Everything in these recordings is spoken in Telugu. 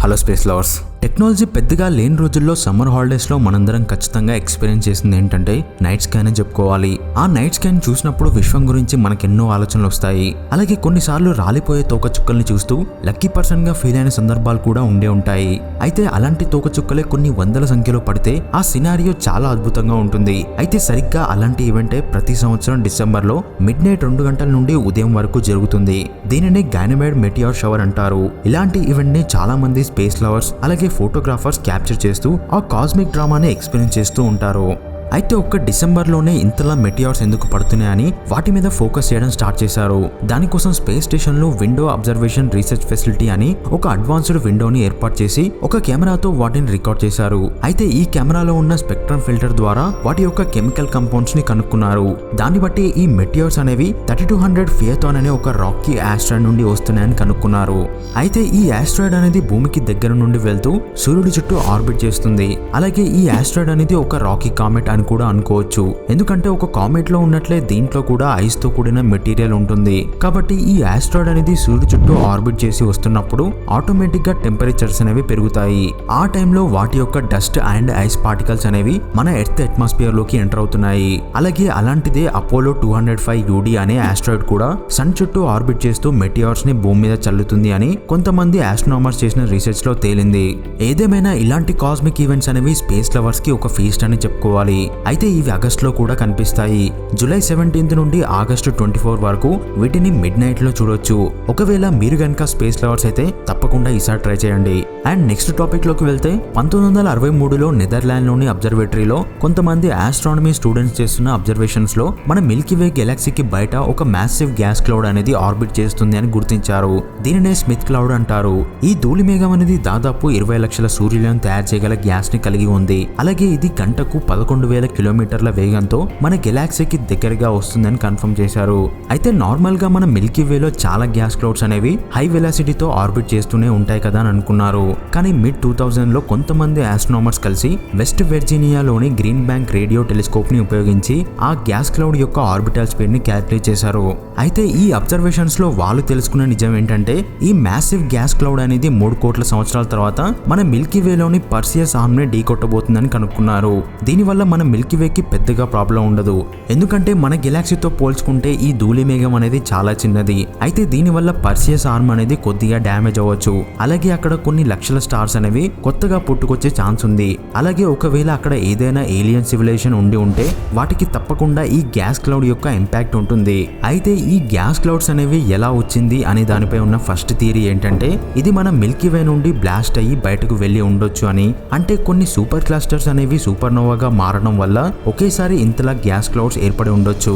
Hello space lovers. టెక్నాలజీ పెద్దగా లేని రోజుల్లో సమ్మర్ హాలిడేస్లో మనందరం ఖచ్చితంగా ఎక్స్పీరియన్స్ చేసింది ఏంటంటే నైట్ స్కాన్ అని చెప్పుకోవాలి. ఆ నైట్ స్కాన్ చూసినప్పుడు విశ్వం గురించి మనకెన్నో ఆలోచనలు వస్తాయి. అలాగే కొన్నిసార్లు రాలిపోయే తోకచుక్కల్ని చూస్తూ లక్కీ పర్సన్గా ఫీల్ అయిన సందర్భాలు కూడా ఉండే ఉంటాయి. అయితే అలాంటి తోకచుక్కలే కొన్ని వందల సంఖ్యలో పడితే ఆ సినారియో చాలా అద్భుతంగా ఉంటుంది. అయితే సరిగ్గా అలాంటి ఈవెంటే ప్రతి సంవత్సరం డిసెంబర్లో మిడ్ నైట్ 2 గంటల నుండి ఉదయం వరకు జరుగుతుంది. దీనిని గైనమైడ్ మెటియార్ షవర్ అంటారు. ఇలాంటి ఈవెంట్ ని చాలా మంది స్పేస్ లవర్స్ అలాగే ఫోటోగ్రాఫర్స్ క్యాప్చర్ చేస్తూ ఆ కాస్మిక్ డ్రామాని ఎక్స్పీరియన్స్ చేస్తూ ఉంటారు. అయితే ఒక్క డిసెంబర్లోనే ఇంతలా మెటియార్స్ ఎందుకు పడుతున్నాయని వాటి మీద ఫోకస్ చేయడం స్టార్ట్ చేశారు. దానికోసం స్పేస్ స్టేషన్లో విండో అబ్జర్వేషన్ రీసెర్చ్ ఫెసిలిటీ అని ఒక అడ్వాన్స్డ్ విండోని ఏర్పాటు చేసి ఒక కెమెరాతో వాటిని రికార్డ్ చేశారు. అయితే ఈ కెమెరాలో ఉన్న స్పెక్ట్రమ్ ఫిల్టర్ ద్వారా వాటి యొక్క కెమికల్ కంపౌండ్స్ ని కనుక్కున్నారు. దాన్ని బట్టి ఈ మెటియార్స్ అనేవి 3200 ఫియథాన్ అనే ఒక రాకీ ఆస్ట్రాయిడ్ నుండి వస్తున్నాయని కనుక్కున్నారు. అయితే ఈ ఆస్ట్రాయిడ్ అనేది భూమికి దగ్గర నుండి వెళ్తూ సూర్యుడి చుట్టూ ఆర్బిట్ చేస్తుంది. అలాగే ఈ ఆస్ట్రాయిడ్ అనేది ఒక రాకీ కామెట్ అని కూడా అనుకోవచ్చు. ఎందుకంటే ఒక కామెట్ లో ఉన్నట్లే దీంట్లో కూడా ఐస్ తో కూడిన మెటీరియల్ ఉంటుంది. కాబట్టి ఈ ఆస్ట్రాయిడ్ అనేది సూర్యుడి చుట్టూ ఆర్బిట్ చేసి వస్తున్నప్పుడు ఆటోమేటిక్ గా టెంపరేచర్స్ అనేవి పెరుగుతాయి. ఆ టైంలో వాటి యొక్క డస్ట్ అండ్ ఐస్ పార్టికల్స్ అనేవి మన ఎర్త్ అట్మాస్ఫియర్ లోకి ఎంటర్ అవుతున్నాయి. అలాగే అలాంటిదే అపోలో 205 UD అనే ఆస్ట్రాయిడ్ కూడా సన్ చుట్టూ ఆర్బిట్ చేస్తూ మెటియార్స్ ని భూమి మీద చల్లుతుంది అని కొంతమంది ఆస్ట్రోనామర్స్ చేసిన రీసెర్చ్ లో తేలింది. ఏదేమైనా ఇలాంటి కాస్మిక్ ఈవెంట్స్ అనేవి స్పేస్ లవర్స్ కి ఒక ఫీస్ట్ అని చెప్పుకోవాలి. అయితే ఇవి ఆగస్టులో కూడా కనిపిస్తాయి. జూలై 17 నుండి ఆగస్టు 24 వరకు వీటిని మిడ్ నైట్ లో చూడొచ్చు. ఒకవేళ మీరు గనక స్పేస్ లవర్స్ అయితే తప్పకుండా ఈసారి ట్రై చేయండి. అండ్ నెక్స్ట్ టాపిక్ లోకి వెళ్తే 1963లో నెదర్లాండ్ లోని అబ్జర్వేటరీలో కొంతమంది ఆస్ట్రానమీ స్టూడెంట్స్ చేస్తున్న అబ్జర్వేషన్స్ లో మన మిల్కీవే గెలాక్సీకి బయట ఒక మ్యాసివ్ గ్యాస్ క్లౌడ్ అనేది ఆర్బిట్ చేస్తుంది అని గుర్తించారు. దీనినే స్మిత్ క్లౌడ్ అంటారు. ఈ ధూళి మేఘం అనేది దాదాపు 20 లక్షల సూర్యులను తయారు చేయగల గ్యాస్ ని కలిగి ఉంది. అలాగే ఇది గంటకు 11,000 కిలోమీటర్ల వేగంతో మన గెలాక్సీకి దగ్గరగా వస్తుందని కన్ఫర్మ్ చేశారు. అయితే నార్మల్ గా మన మిల్కీవేలో చాలా గ్యాస్ క్లౌడ్స్ అనేవి హై వెలాసిటీతో ఆర్బిట్ చేస్తూనే ఉంటాయి కదా అని అనుకున్నారు. కానీ మిడ్ 2000లో కొంతమంది ఆస్ట్రోనామర్స్ కలిసి వెస్ట్ వెర్జీనియాలోని గ్రీన్ బ్యాంక్ రేడియో టెలిస్కోప్ ని ఉపయోగించి ఆ గ్యాస్ క్లౌడ్ యొక్క ఆర్బిటల్ స్పీడ్ ని క్యాలిక్యులేట్ చేశారు. అయితే ఈ అబ్జర్వేషన్స్ లో వాళ్ళు తెలుసుకున్న నిజం ఏంటంటే ఈ మ్యాసివ్ గ్యాస్ క్లౌడ్ అనేది 3 కోట్ల సంవత్సరాల తర్వాత మన మిల్కీవేలోని పర్సియస్ ఆర్మ్ ని ఢీకొట్టబోతుందని కనుక్కున్నారు. దీనివల్ల మన మిల్కీవేకి పెద్దగా ప్రాబ్లం ఉండదు. ఎందుకంటే మన గెలాక్సీతో పోల్చుకుంటే ఈ ధూళి మేఘం అనేది చాలా చిన్నది. అయితే దీనివల్ల పర్సియస్ ఆర్మ్ అనేది కొద్దిగా డ్యామేజ్ అవ్వచ్చు. అలాగే అక్కడ కొన్ని లక్షల స్టార్స్ అనేవి కొత్తగా పుట్టుకొచ్చే ఛాన్స్ ఉంది. అలాగే ఒకవేళ అక్కడ ఏదైనా ఏలియన్ సివిలైజేషన్ ఉంటే వాటికి తప్పకుండా ఈ గ్యాస్ క్లౌడ్ యొక్క ఇంపాక్ట్ ఉంటుంది. అయితే ఈ గ్యాస్ క్లౌడ్స్ అనేవి ఎలా వచ్చింది అనే దానిపై ఉన్న ఫస్ట్ థియరీ ఏంటంటే ఇది మన మిల్కీవే నుండి బ్లాస్ట్ అయ్యి బయటకు వెళ్లి ఉండొచ్చు అని. అంటే కొన్ని సూపర్ క్లస్టర్స్ అనేవి సూపర్నోవాగా మారడం వల్ల ఒకేసారి ఇంతలా గ్యాస్ క్లౌడ్స్ ఏర్పడి ఉండొచ్చు.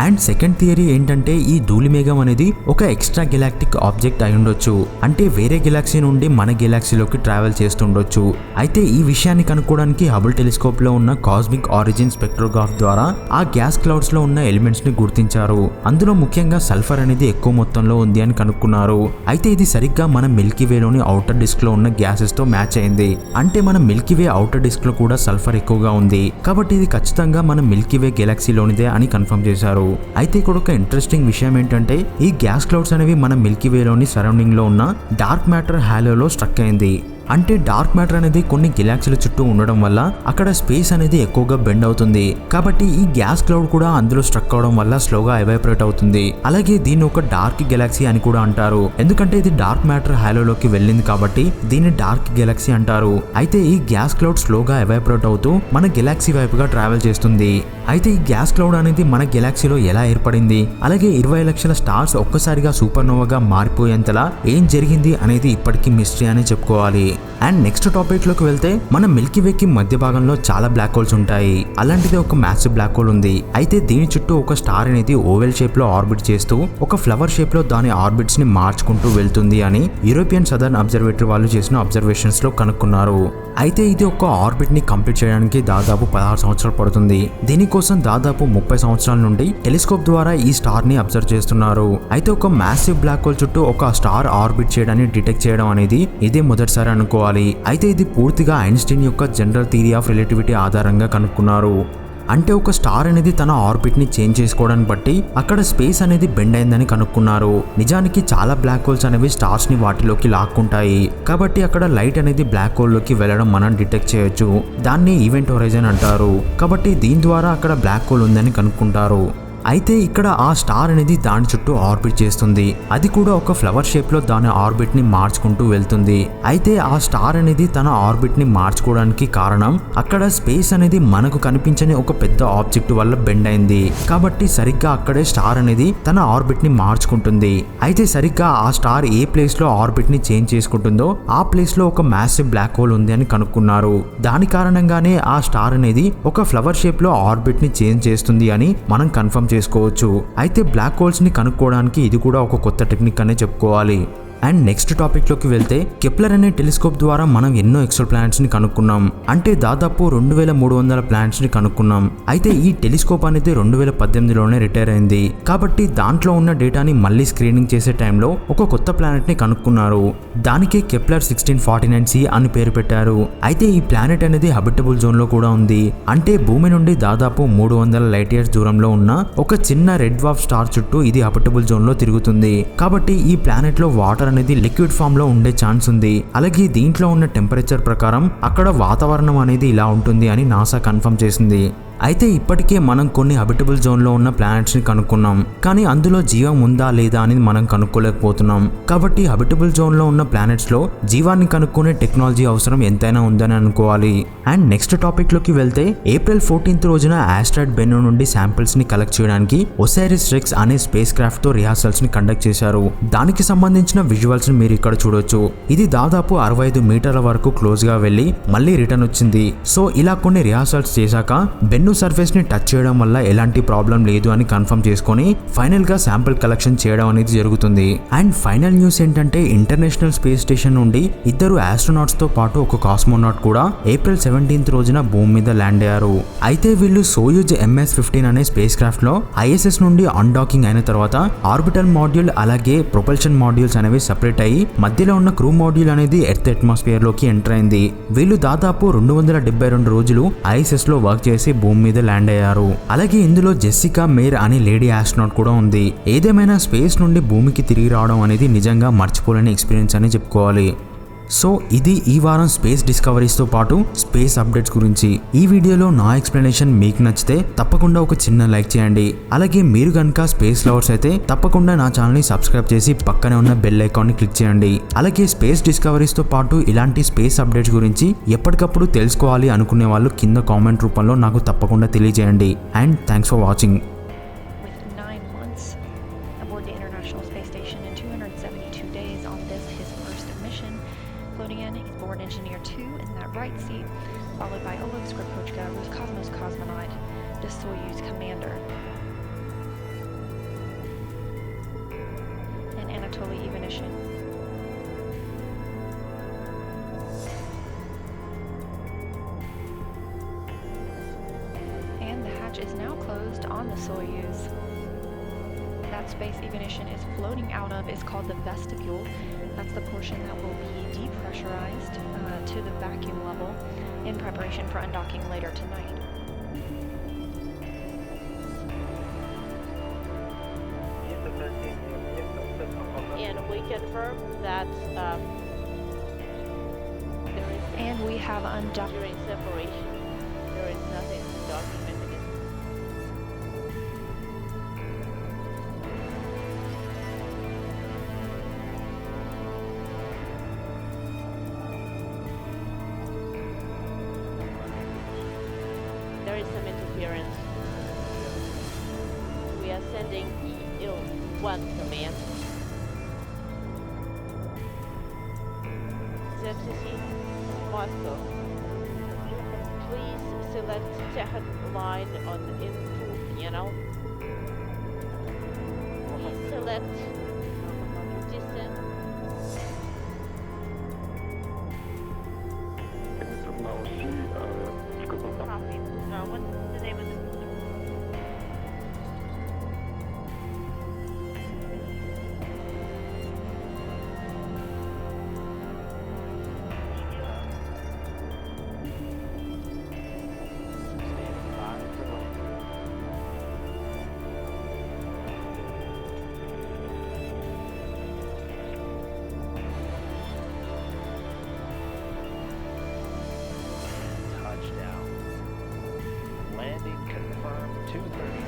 అండ్ సెకండ్ థియరీ ఏంటంటే ఈ ధూళి మేఘం అనేది ఒక ఎక్స్ట్రా గెలాక్టిక్ ఆబ్జెక్ట్ అయి ఉండొచ్చు. అంటే వేరే గెలాక్సీ నుండి మన గెలాక్సీలోకి ట్రావెల్ చేస్తుండొచ్చు. అయితే ఈ విషయాన్ని కనుక్కోవడానికి హబుల్ టెలిస్కోప్ లో ఉన్న కాస్మిక్ ఆరిజిన్ స్పెక్ట్రోగ్రాఫ్ ద్వారా ఆ గ్యాస్ క్లౌడ్స్ లో ఉన్న ఎలిమెంట్స్ ని గుర్తించారు. అందులో ముఖ్యంగా సల్ఫర్ అనేది ఎక్కువ మొత్తంలో ఉంది అని కనుక్కున్నారు. అయితే ఇది సరిగ్గా మన మిల్కీవేలోని అవుటర్ డిస్క్ లో ఉన్న గ్యాసెస్ తో మ్యాచ్ అయింది. అంటే మన మిల్కీవే అవుటర్ డిస్క్ లో కూడా సల్ఫర్ ఎక్కువగా ఉంది. కాబట్టి ఇది ఖచ్చితంగా మన మిల్కీవే గెలాక్సీలోనిదే అని కన్ఫర్మ్ చేశారు. అయితే ఇక్కడ ఒక ఇంట్రెస్టింగ్ విషయం ఏంటంటే ఈ గ్యాస్ క్లౌడ్స్ అనేవి మన మిల్కీవేలోని సరౌండింగ్ లో ఉన్న డార్క్ మ్యాటర్ హాలోలో స్ట్రక్ అయింది. అంటే డార్క్ మ్యాటర్ అనేది కొన్ని గెలాక్సీల చుట్టూ ఉండడం వల్ల అక్కడ స్పేస్ అనేది ఎక్కువగా బెండ్ అవుతుంది. కాబట్టి ఈ గ్యాస్ క్లౌడ్ కూడా అందులో స్ట్రక్ అవడం వల్ల స్లోగా ఎవాపరేట్ అవుతుంది. అలాగే దీన్ని ఒక డార్క్ గెలాక్సీ అని కూడా అంటారు. ఎందుకంటే ఇది డార్క్ మ్యాటర్ హాలోలోకి వెళ్ళింది కాబట్టి దీన్ని డార్క్ గెలాక్సీ అంటారు. అయితే ఈ గ్యాస్ క్లౌడ్ స్లోగా ఎవాపరేట్ అవుతూ మన గెలాక్సీ వైపుగా ట్రావెల్ చేస్తుంది. అయితే ఈ గ్యాస్ క్లౌడ్ అనేది మన గెలాక్సీలో ఎలా ఏర్పడింది, అలాగే 20 లక్షల స్టార్స్ ఒక్కసారిగా సూపర్నోవాగా మారిపోయేంతలా ఏం జరిగింది అనేది ఇప్పటికీ మిస్టరీ అని చెప్పుకోవాలి. అండ్ నెక్స్ట్ టాపిక్ లోకి వెళ్తే మన మిల్కీవేకి మధ్య భాగంలో చాలా బ్లాక్ హోల్స్ ఉంటాయి. అలాంటిది ఒక మ్యాసివ్ బ్లాక్ హోల్ ఉంది. అయితే దీని చుట్టూ ఒక స్టార్ అనేది ఓవెల్ షేప్ లో ఆర్బిట్ చేస్తూ ఒక ఫ్లవర్ షేప్ లో దాని ఆర్బిట్స్ ని మార్చుకుంటూ వెళ్తుంది అని యూరోపియన్ సదర్న్ అబ్జర్వేటరీ వాళ్ళు చేసిన అబ్జర్వేషన్స్ లో కనుక్కున్నారు. అయితే ఇది ఒక ఆర్బిట్ ని కంప్లీట్ చేయడానికి దాదాపు 16 సంవత్సరాలు పడుతుంది. దీనికోసం దాదాపు 30 సంవత్సరాల నుండి టెలిస్కోప్ ద్వారా ఈ స్టార్ ని అబ్జర్వ్ చేస్తున్నారు. అయితే ఒక మ్యాసివ్ బ్లాక్ హోల్ చుట్టూ ఒక స్టార్ ఆర్బిట్ చేయడాన్ని డిటెక్ట్ చేయడం అనేది ఇదే మొదటిసారి అనుకోవాలి. అయితే ఇది పూర్తిగా ఐన్స్టీన్ యొక్క జనరల్ థియరీ ఆఫ్ రిలేటివిటీ ఆధారంగా కనుక్కున్నారు. అంటే ఒక స్టార్ అనేది తన ఆర్బిట్ ని చేంజ్ చేసుకోవడాన్ని బట్టి అక్కడ స్పేస్ అనేది బెండ్ అయిందని కనుక్కున్నారు. నిజానికి చాలా బ్లాక్ హోల్స్ అనేవి స్టార్స్ ని వాటిలోకి లాక్కుంటాయి, కాబట్టి అక్కడ లైట్ అనేది బ్లాక్ హోల్ లోకి వెళ్ళడం మనం డిటెక్ట్ చేయొచ్చు. దాన్ని ఈవెంట్ హొరైజన్ అంటారు. కాబట్టి దీని ద్వారా అక్కడ బ్లాక్ హోల్ ఉందని కనుక్కుంటారు. అయితే ఇక్కడ ఆ స్టార్ అనేది దాని చుట్టూ ఆర్బిట్ చేస్తుంది. అది కూడా ఒక ఫ్లవర్ షేప్ లో దాని ఆర్బిట్ ని మార్చుకుంటూ వెళ్తుంది. అయితే ఆ స్టార్ అనేది తన ఆర్బిట్ ని మార్చుకోవడానికి కారణం అక్కడ స్పేస్ అనేది మనకు కనిపించని ఒక పెద్ద ఆబ్జెక్ట్ వల్ల బెండ్ అయింది. కాబట్టి సరిగ్గా అక్కడే స్టార్ అనేది తన ఆర్బిట్ ని మార్చుకుంటుంది. అయితే సరిగ్గా ఆ స్టార్ ఏ ప్లేస్ లో ఆర్బిట్ ని చేంజ్ చేసుకుంటుందో ఆ ప్లేస్ లో ఒక మ్యాసివ్ బ్లాక్ హోల్ ఉంది అని కనుక్కున్నారు. దాని కారణంగానే ఆ స్టార్ అనేది ఒక ఫ్లవర్ షేప్ లో ఆర్బిట్ ని చేంజ్ చేస్తుంది అని మనం కన్ఫర్మ్ చేసుకోవచ్చు. అయితే బ్లాక్ హోల్స్ ని కనుక్కోవడానికి ఇది కూడా ఒక కొత్త టెక్నిక్ అనే చెప్పుకోవాలి. అండ్ నెక్స్ట్ టాపిక్ లోకి వెళ్తే కెప్లర్ అనే టెలిస్కోప్ ద్వారా మనం ఎన్నో ఎక్సో ప్లానెట్స్ ని కనుక్కున్నాం. అంటే దాదాపు 2300 ప్లానెట్స్ ని కనుక్కున్నాం. అయితే ఈ టెలిస్కోప్ అనేది 2018లోనే రిటైర్ అయింది. కాబట్టి దాంట్లో ఉన్న డేటాని మళ్ళీ స్క్రీనింగ్ చేసే టైంలో ఒక కొత్త ప్లానెట్ ని కనుక్కున్నారు. దానికే కెప్లర్ 1649c అని పేరు పెట్టారు. అయితే ఈ ప్లానెట్ అనేది హబిటబుల్ జోన్ లో కూడా ఉంది. అంటే భూమి నుండి దాదాపు 300 లైట్ ఇయర్స్ దూరంలో ఉన్న ఒక చిన్న రెడ్ డ్వార్ఫ్ స్టార్ చుట్టూ ఇది హబిటబుల్ జోన్ లో తిరుగుతుంది. కాబట్టి ఈ ప్లానెట్ లో వాటర్ అనేది లిక్విడ్ ఫామ్ లో ఉండే ఛాన్స్ ఉంది. అలాగే దీంట్లో ఉన్న టెంపరేచర్ ప్రకారం అక్కడ వాతావరణం అనేది ఇలా ఉంటుంది అని నాసా కన్ఫర్మ్ చేసింది. అయితే ఇప్పటికే మనం కొన్ని హబిటబుల్ జోన్లో ఉన్న ప్లానెట్స్ ని కనుక్కున్నాం, కానీ అందులో జీవం ఉందా లేదా అని మనం కనుక్కోలేకపోతున్నాం. కాబట్టి హబిటబుల్ జోన్లో ఉన్న ప్లానెట్స్లో జీవాన్ని కనుక్కునే టెక్నాలజీ అవసరం ఎంతైనా ఉందని అనుకోవాలి. అండ్ నెక్స్ట్ టాపిక్ లోకి వెళ్తే ఏప్రిల్ 14th రోజున ఆస్ట్రాయిడ్ బెన్ను నుండి శాంపిల్స్ ని కలెక్ట్ చేయడానికి ఒసైరిస్ రెక్స్ అనే స్పేస్ క్రాఫ్ట్ తో రిహార్సల్స్ ని కండక్ట్ చేశారు. దానికి సంబంధించిన విజువల్స్ ని మీరు ఇక్కడ చూడొచ్చు. ఇది దాదాపు 65 మీటర్ల వరకు క్లోజ్ గా వెళ్లి మళ్ళీ రిటర్న్ వచ్చింది. సో ఇలా కొన్ని రిహార్సల్స్ చేశాక బెన్ను సర్ఫేస్ ని టచ్ చేయడం వల్ల ఎలాంటి ప్రాబ్లం లేదు అని కన్ఫర్మ్ చేసుకొని ఫైనల్ గా శాంపిల్ కలెక్షన్ చేయడం అనేది జరుగుతుంది. అండ్ ఫైనల్ న్యూస్ ఏంటంటే ఇంటర్నేషనల్ స్పేస్ స్టేషన్ నుండి 2 ఆస్ట్రోనాట్స్ తో పాటు ఒక కాస్మోనాట్ కూడా ఏప్రిల్ 17th రోజున భూమి మీద ల్యాండ్ అయ్యారు. అయితే వీళ్ళు సోయూజ్ MS-15 అనే స్పేస్ క్రాఫ్ట్ లో ISS నుండి అన్డాకింగ్ అయిన తర్వాత ఆర్బిటల్ మాడ్యూల్ అలాగే ప్రొపల్షన్ మాడ్యూల్స్ అనేవి సెపరేట్ అయ్యి మధ్యలో ఉన్న క్రూ మాడ్యూల్ అనేది ఎర్త్ అట్మాస్ఫియర్ లోకి ఎంటర్ అయింది. వీళ్ళు దాదాపు 272 రోజులు ISS లో వర్క్ చేసి భూమి మీద ల్యాండ్ అయ్యారు. అలాగే ఇందులో జెస్సికా మేర్ అనే లేడీ ఆస్ట్రోనాట్ కూడా ఉంది. ఏదేమైనా స్పేస్ నుండి భూమికి తిరిగి రావడం అనేది నిజంగా మర్చిపోలేని ఎక్స్పీరియన్స్ అని చెప్పుకోవాలి. సో ఇది ఈ వారం స్పేస్ డిస్కవరీస్తో పాటు స్పేస్ అప్డేట్స్ గురించి. ఈ వీడియోలో నా ఎక్స్ప్లెనేషన్ మీకు నచ్చితే తప్పకుండా ఒక చిన్న లైక్ చేయండి. అలాగే మీరు కనుక స్పేస్ లవర్స్ అయితే తప్పకుండా నా ఛానల్ని సబ్స్క్రైబ్ చేసి పక్కనే ఉన్న బెల్ ఐకాన్ని క్లిక్ చేయండి. అలాగే స్పేస్ డిస్కవరీస్తో పాటు ఇలాంటి స్పేస్ అప్డేట్స్ గురించి ఎప్పటికప్పుడు తెలుసుకోవాలి అనుకునే వాళ్ళు కింద కామెంట్ రూపంలో నాకు తప్పకుండా తెలియజేయండి. And thanks for watching. Engineer 2 in that right seat, followed by Oleg Skripochka, Roscosmos cosmonaut, the Soyuz commander, and Anatoly Ivanishin. And the hatch is now closed on the Soyuz. That space Ivanishin is floating out of is called the vestibule. That's the portion that will be depressurized to the vacuum level in preparation for undocking later tonight. And we confirm that there is. And we have undocked. During separation, there is nothing undocking mechanism. There is some interference. We are sending E-1 command. ZFCC, Moscow. Please select Tehan line on the input panel. Please select descent. Copy. What's the name of the system? Landing confirmed 2:30